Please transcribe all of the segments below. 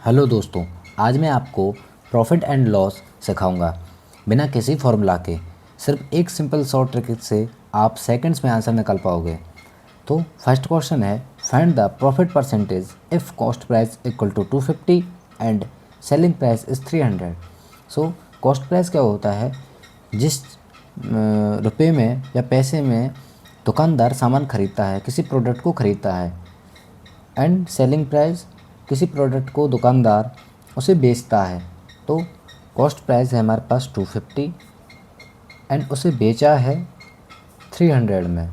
Hello दोस्तों, आज मैं आपको प्रॉफिट एंड लॉस सिखाऊंगा बिना किसी फॉर्मूला के। सिर्फ एक सिंपल शॉर्ट ट्रिक से आप सेकंड्स में आंसर निकाल पाओगे। तो फर्स्ट क्वेश्चन है, find the profit percentage if cost price equal to 250 and selling price is 300। So cost price क्या होता है? जिस रुपये में या पैसे में दुकानदार सामान खरीदता है, किसी प्रोडक्ट को खरीदता है, एंड सेलिंग प्राइस किसी प्रोडक्ट को दुकानदार उसे बेचता है। तो कॉस्ट प्राइस है हमारे पास 250 एंड उसे बेचा है 300 में।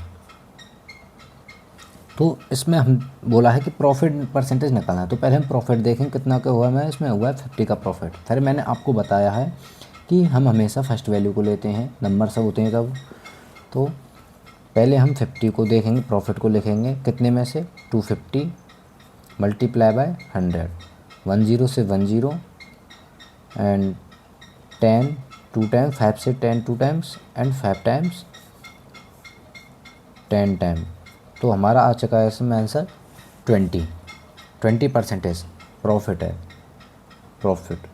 तो इसमें हम बोला है कि प्रॉफिट परसेंटेज निकालना है। तो पहले हम प्रॉफिट देखें कितना का हुआ है। इसमें हुआ है 50 का प्रॉफिट। फिर मैंने आपको बताया है कि हम हमेशा फर्स्ट वैल्यू को लेते हैं, नंबर सब होते हैं तब। तो पहले हम 50 को देखेंगे, प्रॉफिट को लिखेंगे कितने में से 250 मल्टीप्लाई बाय 100, 10 से 10 एंड 10 2 टाइम्स, 5 से 10 2 टाइम्स एंड 5 टाइम्स 10 टाइम। तो हमारा आ चुका है इसमें आंसर 20 परसेंटेज प्रॉफिट है। प्रॉफिट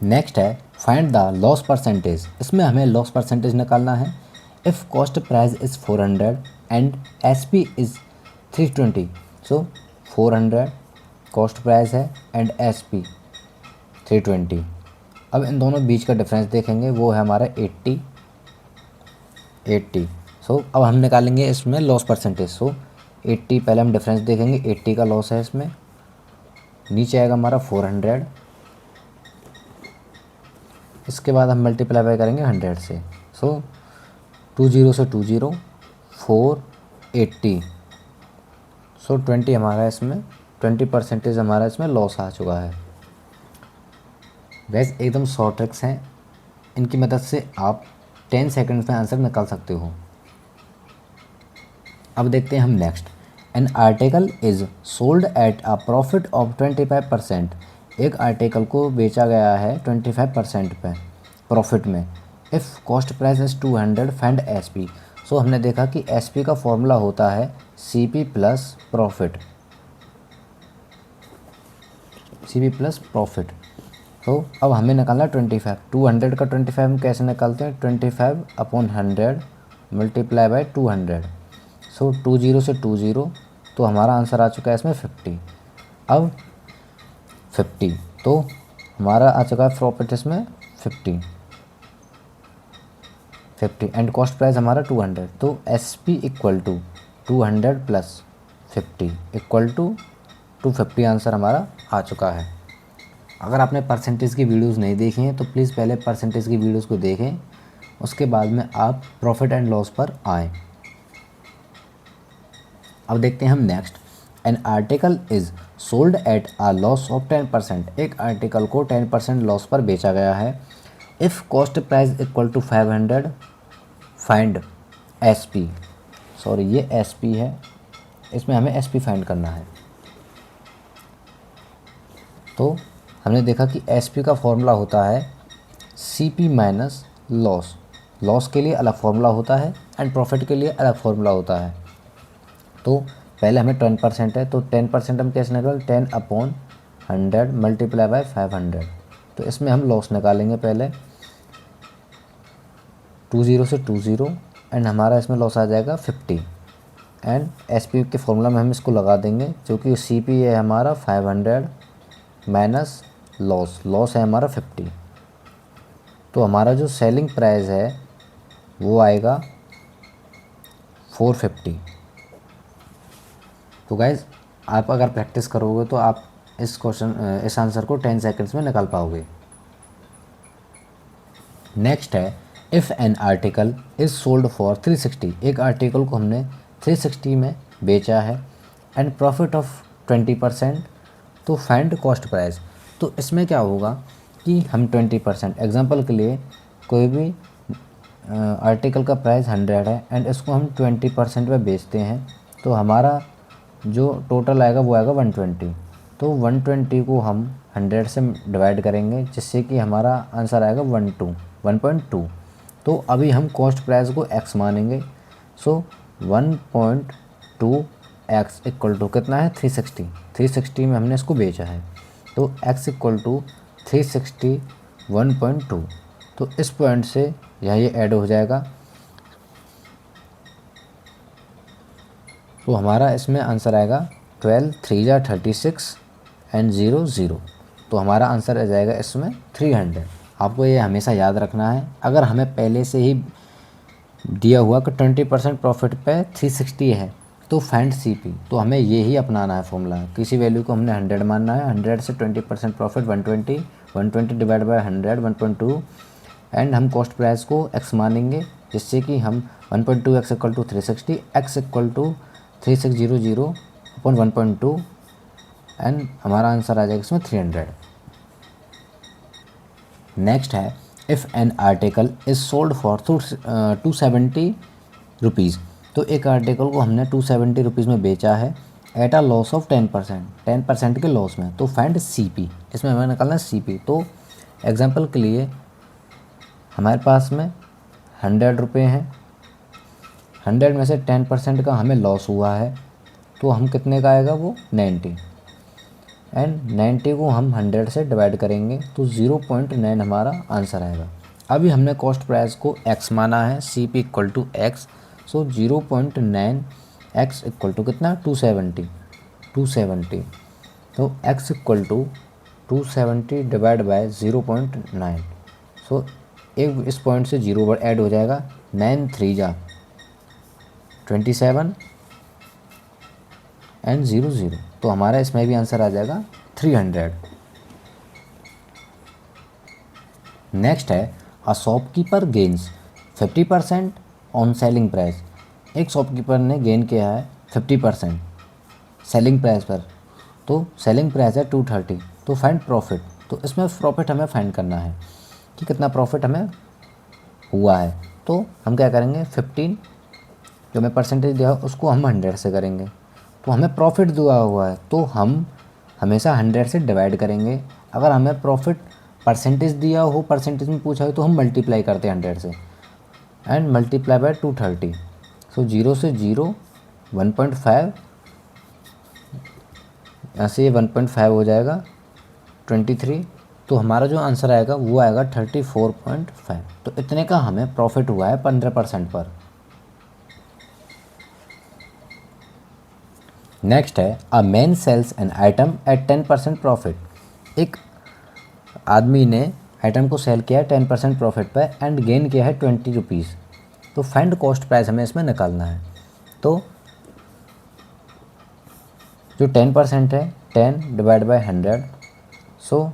नेक्स्ट है, फाइंड द लॉस परसेंटेज। इसमें हमें लॉस परसेंटेज निकालना है। If cost price is 400 and SP is 320। So 400 cost price है एंड एसपी 320। अब इन दोनों बीच का डिफरेंस देखेंगे, वो है हमारा 80। सो अब हम निकालेंगे इसमें लॉस परसेंटेज। सो 80 पहले हम डिफरेंस देखेंगे, 80 का लॉस है इसमें। नीचे आएगा हमारा 400, इसके बाद हम मल्टीप्लाई करेंगे 100 से। सो 20 से 20 480। सो 20 हमारा इसमें 20 परसेंटेज हमारा इसमें लॉस आ चुका है। वैसे एकदम शॉर्ट ट्रिक्स हैं, इनकी मदद से आप 10 सेकंड्स में आंसर निकाल सकते हो। अब देखते हैं हम next. An article is sold at a profit of 25%। एक आर्टिकल को बेचा गया है 25% पे प्रॉफिट में। If cost price is 200 find S P. So हमने देखा कि एस पी का फॉर्मूला होता है C P plus profit. C P plus profit. तो अब हमें निकालना है 25। 200 का 25 हम कैसे निकालते हैं? 25 अपॉन 100 मल्टीप्लाई बाय 200। सो 20 से 20, तो हमारा आंसर आ चुका है इसमें 50। अब 50 तो हमारा आ चुका है प्रॉफिट इसमें 50 एंड कॉस्ट प्राइस हमारा 200। तो S P equal to 200 plus 50 equal to 250 answer हमारा आ चुका है। अगर आपने परसेंटेज की वीडियोस नहीं देखी हैं तो प्लीज़ पहले परसेंटेज की वीडियोस को देखें, उसके बाद में आप प्रॉफिट एंड लॉस पर आएँ। अब देखते हैं हम next. An article is sold at a loss of 10%। एक आर्टिकल को 10% लॉस पर बेचा गया है। If cost price equal to 500 find S P. Sorry, ये एस पी है, इसमें हमें एस पी फाइंड करना है। तो हमने देखा कि एस पी का फॉर्मूला होता है C P minus loss. Loss के लिए अलग फॉर्मूला होता है एंड प्रॉफिट के लिए अलग फॉर्मूला होता है। तो पहले हमें 10% है, तो 10% हम कैसे निकाल? 10 अपॉन 100 मल्टीप्लाई बाय 500। तो इसमें हम लॉस निकालेंगे पहले 20 से 20 एंड हमारा इसमें लॉस आ जाएगा 50 एंड एस पी के फॉर्मूला में हम इसको लगा देंगे, जो कि सी पी है हमारा 500 माइनस लॉस है हमारा 50। तो हमारा जो सेलिंग प्राइस है वो आएगा 450। तो गाइज़, आप अगर प्रैक्टिस करोगे तो आप इस आंसर को 10 सेकंड्स में निकाल पाओगे। नेक्स्ट है, if an article is sold for 360। एक आर्टिकल को हमने 360 में बेचा है एंड प्रॉफिट ऑफ 20%। तो फाइंड कॉस्ट प्राइस। तो इसमें क्या होगा कि हम 20%, एग्जांपल के लिए कोई भी आर्टिकल का प्राइस 100 है एंड इसको हम 20% में बेचते हैं, तो हमारा जो टोटल आएगा वो आएगा 120। तो 120 को हम 100 से डिवाइड करेंगे, जिससे कि हमारा आंसर आएगा 1.2। तो अभी हम कॉस्ट प्राइस को x मानेंगे। सो 1.2 x इक्वल टू कितना है 360, 360 में हमने इसको बेचा है, तो x इक्वल टू 360 1.2, तो इस पॉइंट से यहाँ ये ऐड हो जाएगा, तो हमारा इसमें आंसर आएगा 12 3 जा 36 एंड 0 0, तो हमारा आंसर आ जाएगा इसमें 300। आपको ये हमेशा याद रखना है, अगर हमें पहले से ही दिया हुआ कि 20% प्रॉफिट पे 360 है तो फाइंड CP, तो हमें ये ही अपनाना है फॉर्मूला। किसी वैल्यू को हमने 100 मानना है, 100 से 20% प्रॉफिट 120, 120 डिवाइड बाय 100 1.2, एंड हम कॉस्ट प्राइस को x मानेंगे, जिससे कि हम 1.2x equal to 360, x equal to 3600 upon 1.2, and हमारा आंसर आ जाएगा इसमें 300। नेक्स्ट है if an article is sold for 270 rupees, तो एक आर्टिकल को हमने 270 रुपीज़ में बेचा है एट अ लॉस ऑफ 10%, 10% के लॉस में, तो फाइंड CP, इसमें हमें निकालना है CP। तो एग्जांपल के लिए हमारे पास में 100 रुपये हैं, 100 में से 10% का हमें लॉस हुआ है, तो हम कितने का आएगा वो 90, एंड 90 को हम 100 से डिवाइड करेंगे तो 0.9 हमारा आंसर आएगा। अभी हमने कॉस्ट प्राइस को x माना है, CP equal to x, so 0.9 x equal to कितना 270, तो x equal to 270 divide by 0.9, so एक इस पॉइंट से 0 ऐड हो जाएगा, 9 3 जा 27 एंड 0 0, तो हमारा इसमें भी आंसर आ जाएगा 300। नेक्स्ट है a shopkeeper gains 50% on selling price, एक शॉपकीपर ने गेन किया है 50% सेलिंग प्राइस पर, तो सेलिंग प्राइस है 230, तो फाइंड प्रॉफिट, तो इसमें प्रॉफिट हमें फाइंड करना है कि कितना प्रॉफिट हमें हुआ है। तो हम क्या करेंगे, 15 जो हमें परसेंटेज दिया है उसको हम 100 से करेंगे, तो हमें प्रॉफिट दिया हुआ है तो हम हमेशा 100 से डिवाइड करेंगे। अगर हमें प्रॉफिट परसेंटेज दिया हो, परसेंटेज में पूछा हो, तो हम मल्टीप्लाई करते हैं 100 से, एंड मल्टीप्लाई बाय 230, सो 0 से 0 1.5, यहाँ से ये 1.5 हो जाएगा 23, तो हमारा जो आंसर आएगा वो आएगा 34.5, तो इतने का हमें प्रॉफिट हुआ है 15% पर। नेक्स्ट है a man sells an item at 10% profit, एक आदमी ने आइटम को सेल किया है 10% प्रॉफिट पर एंड गेन किया है 20 रुपीज़, तो फाइंड कॉस्ट प्राइस हमें इसमें निकालना है। तो जो 10% है 10 डिवाइड बाय 100, सो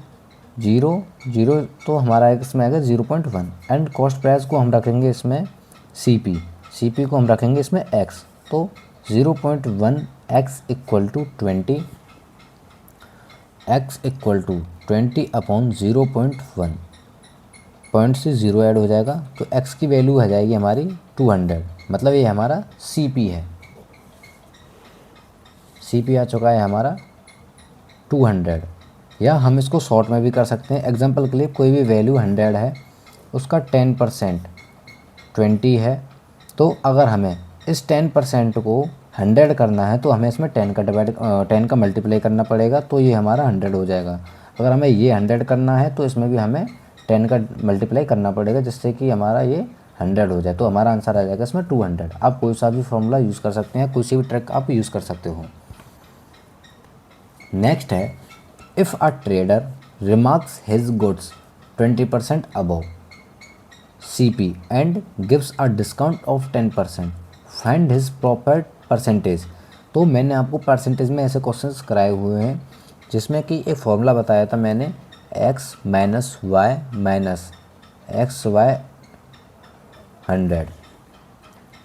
0 0, तो हमारा इसमें आएगा 0.1, एंड कॉस्ट प्राइस को हम रखेंगे इसमें CP को हम रखेंगे इसमें x, तो 0.1 x equal to 20, x equal to 20 upon 0.1, point से 0 ऐड हो जाएगा, तो x की वैल्यू आ जाएगी हमारी 200, मतलब ये हमारा CP है, CP आ चुका है हमारा 200। या हम इसको शॉर्ट में भी कर सकते हैं, एग्जांपल के लिए कोई भी वैल्यू 100 है, उसका 10% 20 है, तो अगर हमें इस 10% को 100 करना है तो हमें इसमें 10 का मल्टीप्लाई करना पड़ेगा, तो ये हमारा 100 हो जाएगा। अगर हमें ये 100 करना है तो इसमें भी हमें 10 का मल्टीप्लाई करना पड़ेगा, जिससे कि हमारा ये 100 हो जाए, तो हमारा आंसर आ जाएगा इसमें 200। आप कोई सा भी फॉर्मूला यूज़ कर सकते हैं, कोई सी भी ट्रिक आप यूज़ कर सकते हो। नेक्स्ट है if a trader remarks his goods 20% above CP and gives a discount of 10%, find his proper percentage. तो मैंने आपको परसेंटेज में ऐसे क्वेश्चंस कराए हुए हैं जिसमें कि एक फॉर्मूला बताया था मैंने, x minus Y minus X Y 100,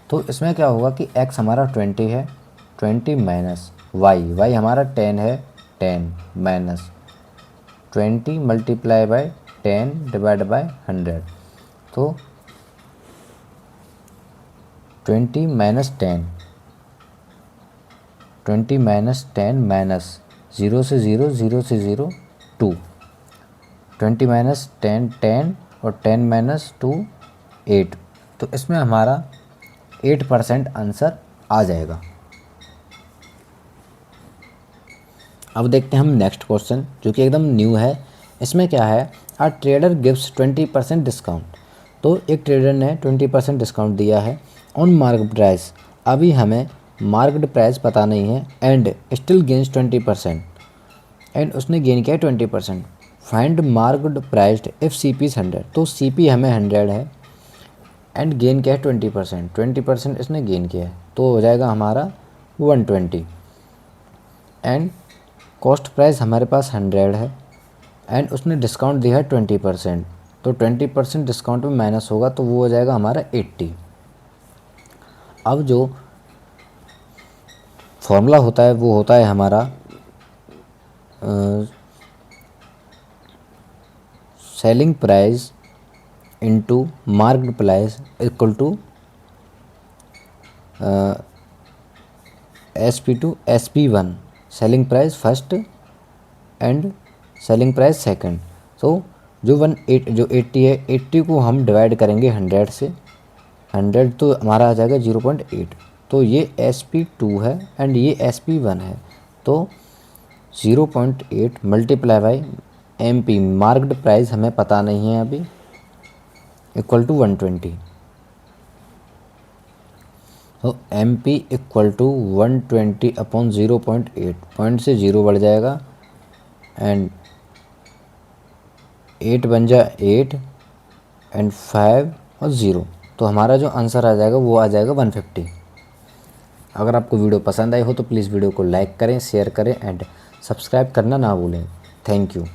तो इसमें क्या होगा कि x हमारा 20 है, 20 माइनस y हमारा 10 है, 10 minus 20 multiply by 10 divide by 100, तो 20 माइनस 10, 20 माइनस 10 माइनस 0 से 0 0 से 0 2, 20 माइनस 10 10 और 10 माइनस 2 8, तो इसमें हमारा 8% आंसर आ जाएगा। अब देखते हैं हम नेक्स्ट क्वेश्चन जो कि एकदम न्यू है। इसमें क्या है, अ ट्रेडर गिव्स 20% डिस्काउंट। तो एक ट्रेडर ने 20% डिस्काउंट दिया है ऑन मार्केट प्राइस। अभी हमें मार्केट प्राइस पता नहीं है एंड स्टिल गेन्स 20%, एंड उसने गेन किया 20%। Find market price if C P is 100। तो सी पी हमें 100 है एंड गेन किया है 20%, 20% इसने गेन किया है, तो हो जाएगा हमारा 120। एंड कॉस्ट प्राइस हमारे पास 100 है एंड उसने डिस्काउंट दिया है 20%, तो 20% डिस्काउंट में माइनस होगा तो वो हो जाएगा हमारा 80। अब जो फॉर्मूला होता है वो होता है हमारा selling price into market price equal to SP2 SP1, selling price first and selling price second. तो जो 80 है, 80 को हम डिवाइड करेंगे 100 से, 100 तो हमारा आ जाएगा 0.8। तो ये SP2 है एंड ये SP1 है, तो 0.8 multiply by MP market price हमें पता नहीं है अभी, इक्वल टू 120। तो MP equal to 120 upon 0.8, point से 0 बढ़ जाएगा एंड 8 बन जाए 8 एंड 5 और 0, तो हमारा जो आंसर आ जाएगा वो आ जाएगा 150। अगर आपको वीडियो पसंद आई हो तो प्लीज़ वीडियो को लाइक करें, शेयर करें एंड सब्सक्राइब करना ना भूलें। Thank you.